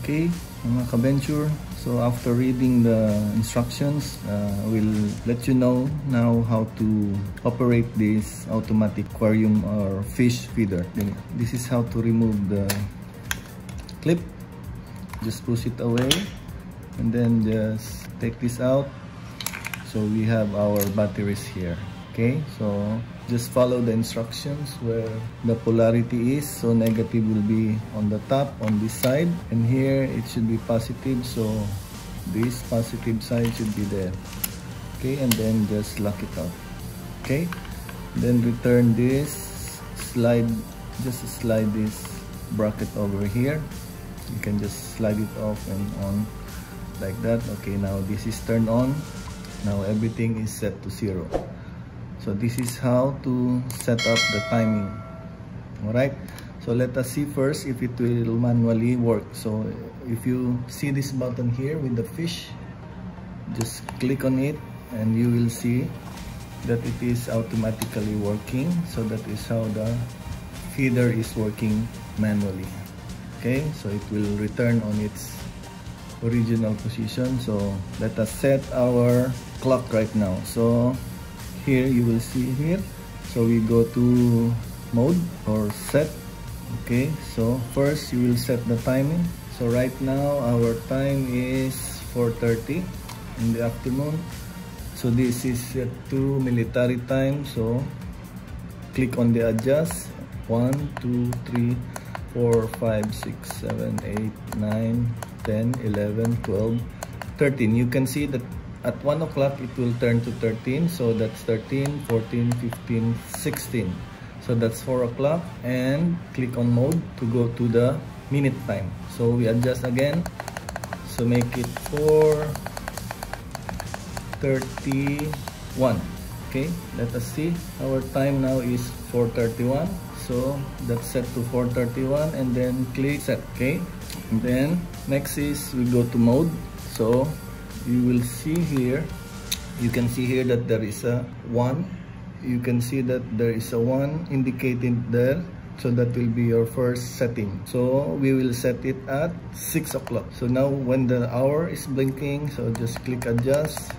Okay, mga ka-venture, so after reading the instructions, we'll let you know now how to operate this automatic aquarium or fish feeder. This is how to remove the clip. Just push it away and then just take this out. So we have our batteries here. Okay, so just follow the instructions where the polarity is. So negative will be on the top on this side, and here it should be positive, so this positive side should be there. Okay, and then just lock it up. Okay, then return this, just slide this bracket over here. You can just slide it off and on like that. Okay, now this is turned on. Now everything is set to 0. So this is how to set up the timing. Alright, so let us see first if it will manually work. So if you see this button here with the fish, just click on it and you will see that it is automatically working. So that is how the feeder is working manually. Okay, so it will return on its original position. So let us set our clock right now. So here you will see here, so we go to mode or set. Okay, so first you will set the timing. So right now our time is 4:30 in the afternoon. So this is set to military time. So click on the adjust. 1 2 3 4 5 6 7 8 9 10 11 12 13. You can see that at 1 o'clock it will turn to 13, so that's 13, 14, 15, 16. So that's 4 o'clock, and click on mode to go to the minute time. So we adjust again, so make it 4:31. Okay, let us see, our time now is 4:31. So that's set to 4:31, and then click set. Okay, and then next is we go to mode. So you will see here, you can see here that there is a 1. You can see that there is a 1 indicated there. So that will be your first setting. So we will set it at 6 o'clock. So now when the hour is blinking, so just click adjust.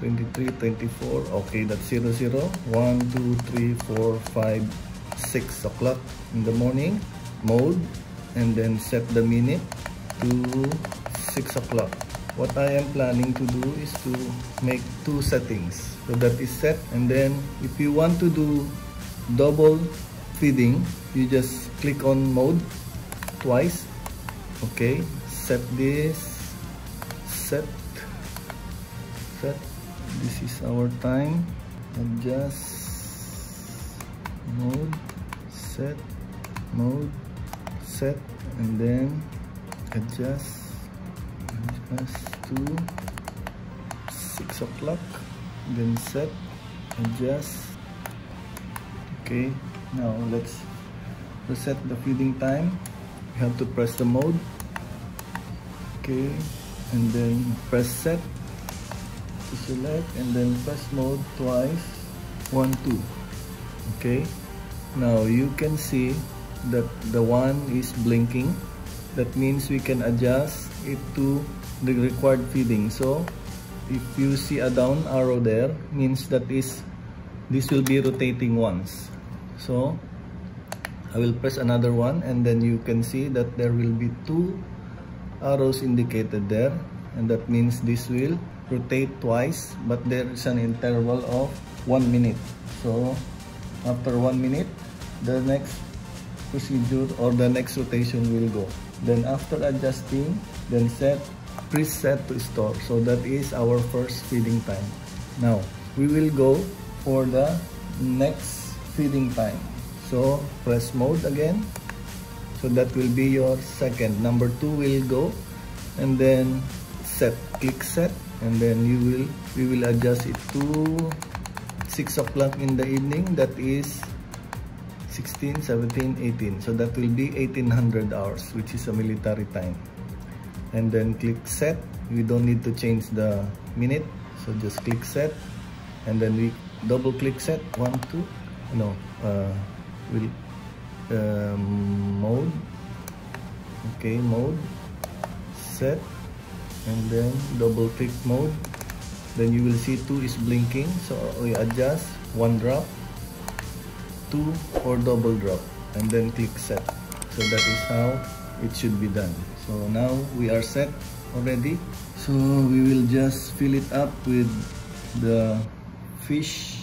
23, 24. Okay, that's 00. 1, 2, 3, 4, 5, 6 o'clock in the morning. Mode, and then set the minute to 6 o'clock. What I am planning to do is to make 2 settings. So that is set, and then if you want to do double feeding, you just click on mode twice. Okay, set this, set. This is our time. Adjust, mode, set, and then adjust to 6 o'clock, then set, adjust. Okay, now let's reset the feeding time. You have to press the mode. Okay, and then press set to select, and then press mode twice. 1, 2. Okay, now you can see that the 1 is blinking. That means we can adjust it to the required feeding. So if you see a down arrow there, means that this will be rotating once. So I will press another one, and then you can see that there will be 2 arrows indicated there, and that means this will rotate twice, but there is an interval of 1 minute. So after 1 minute, the next procedure or the next rotation will go. Then after adjusting, then set preset to store. So that is our first feeding time. Now we will go for the next feeding time. So press mode again. So that will be your second. Number 2 will go, and then set. Click set, and then we will adjust it to 6 o'clock in the evening. That is 16, 17, 18. So that will be 1800 hours, which is a military time. And then click set. We don't need to change the minute. So just click set. And then we double click set. 1, 2. No. Mode. Okay, mode, set, and then double click mode. Then you will see 2 is blinking, so we adjust 1 drop, 2 or double drop, and then click set. So that is how it should be done. So now we are set already. So we will just fill it up with the fish,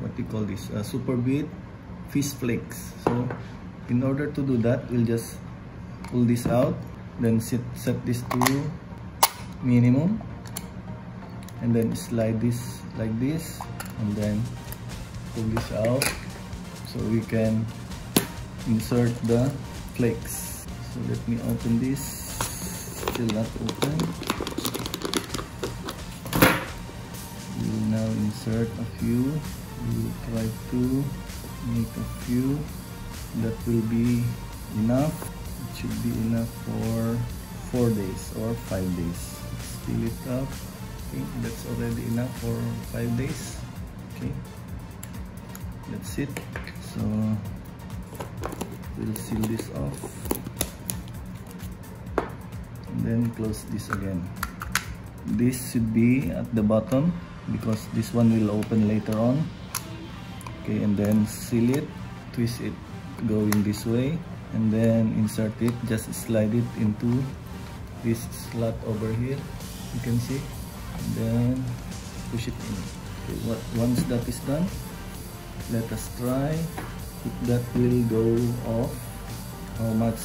what do you call this, super beat fish flakes. So in order to do that, we'll just pull this out, then set this to minimum, and then slide this like this, and then pull this out so we can insert the flakes. So let me open this, still not open. We will now insert a few. We will try to make a few. That will be enough. It should be enough for 4 days or 5 days. Let's fill it up. I think that's already enough for 5 days. Okay, that's it. So we'll seal this off and then close this again. This should be at the bottom because this one will open later on. Okay, and then seal it, twist it going this way, and then insert it. Just slide it into this slot over here, you can see, and then push it in. Okay, once that is done, let us try if that will go off, how much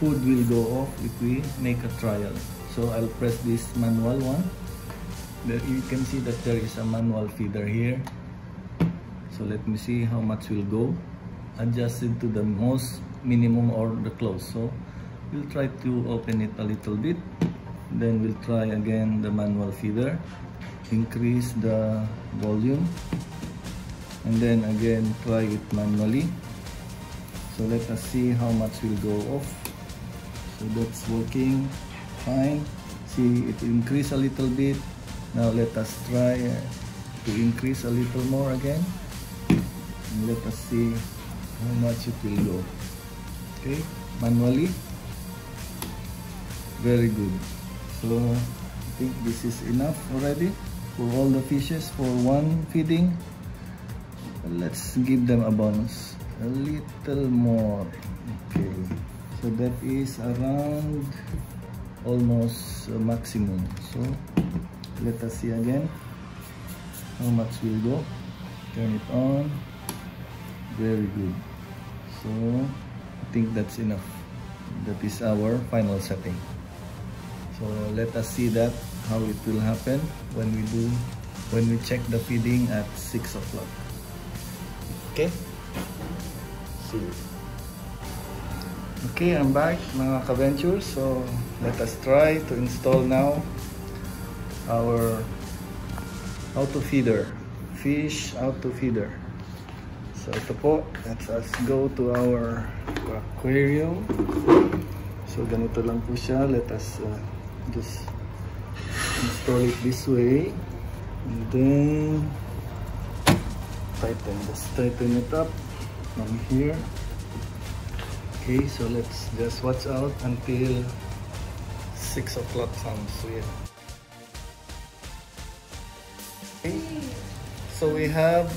food will go off if we make a trial. So I'll press this manual one. There you can see that there is a manual feeder here. So let me see how much will go. Adjust it to the most minimum or the close. So we'll try to open it a little bit. Then we'll try again the manual feeder. Increase the volume. And then again try it manually. So let us see how much will go off. So that's working fine. See, it increased a little bit. Now let us try to increase a little more again. And let us see how much it will go. Okay, manually. Very good. So I think this is enough already for all the fishes for one feeding. Let's give them a bonus, a little more. Okay, so that is around almost maximum. So let us see again how much will go. Turn it on. Very good. So I think that's enough. That is our final setting. So let us see that how it will happen when we check the feeding at 6 o'clock. Okay. See you. Okay, I'm back mga ka-ventures. So let us try to install now our auto feeder, fish auto feeder. So ito po, let us go to our aquarium. So ganito lang po siya. Let us just install it this way, and then tighten it up from here. Okay, so let's just watch out until 6 o'clock sounds weird. Okay, so we have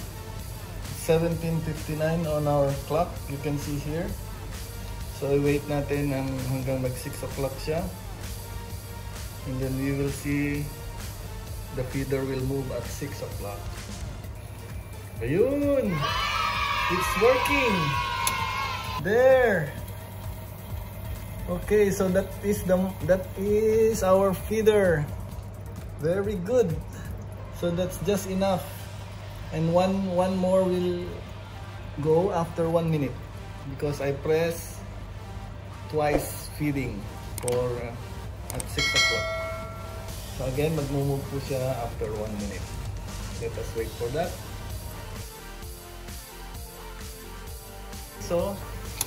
17:59 on our clock, you can see here. So wait natin hanggang mag 6 o'clock siya, and then we will see the feeder will move at 6 o'clock. Ayun! It's working! There! Okay, so that is our feeder. Very good. So that's just enough. And one more will go after 1 minute because I press twice feeding for at 6 o'clock. So again, mag-move po siya after 1 minute. Let us wait for that. So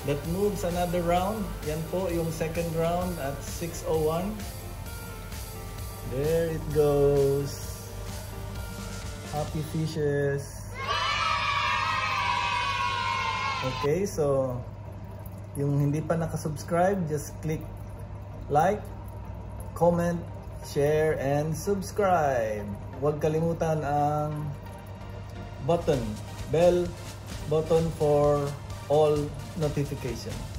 that moves another round. Yan po yung second round at 6:01. There it goes. Happy fishes. Okay, so Yung hindi pa nakasubscribe, just click like, comment, share, and subscribe. Huwag kalimutan ang bell button for all notification.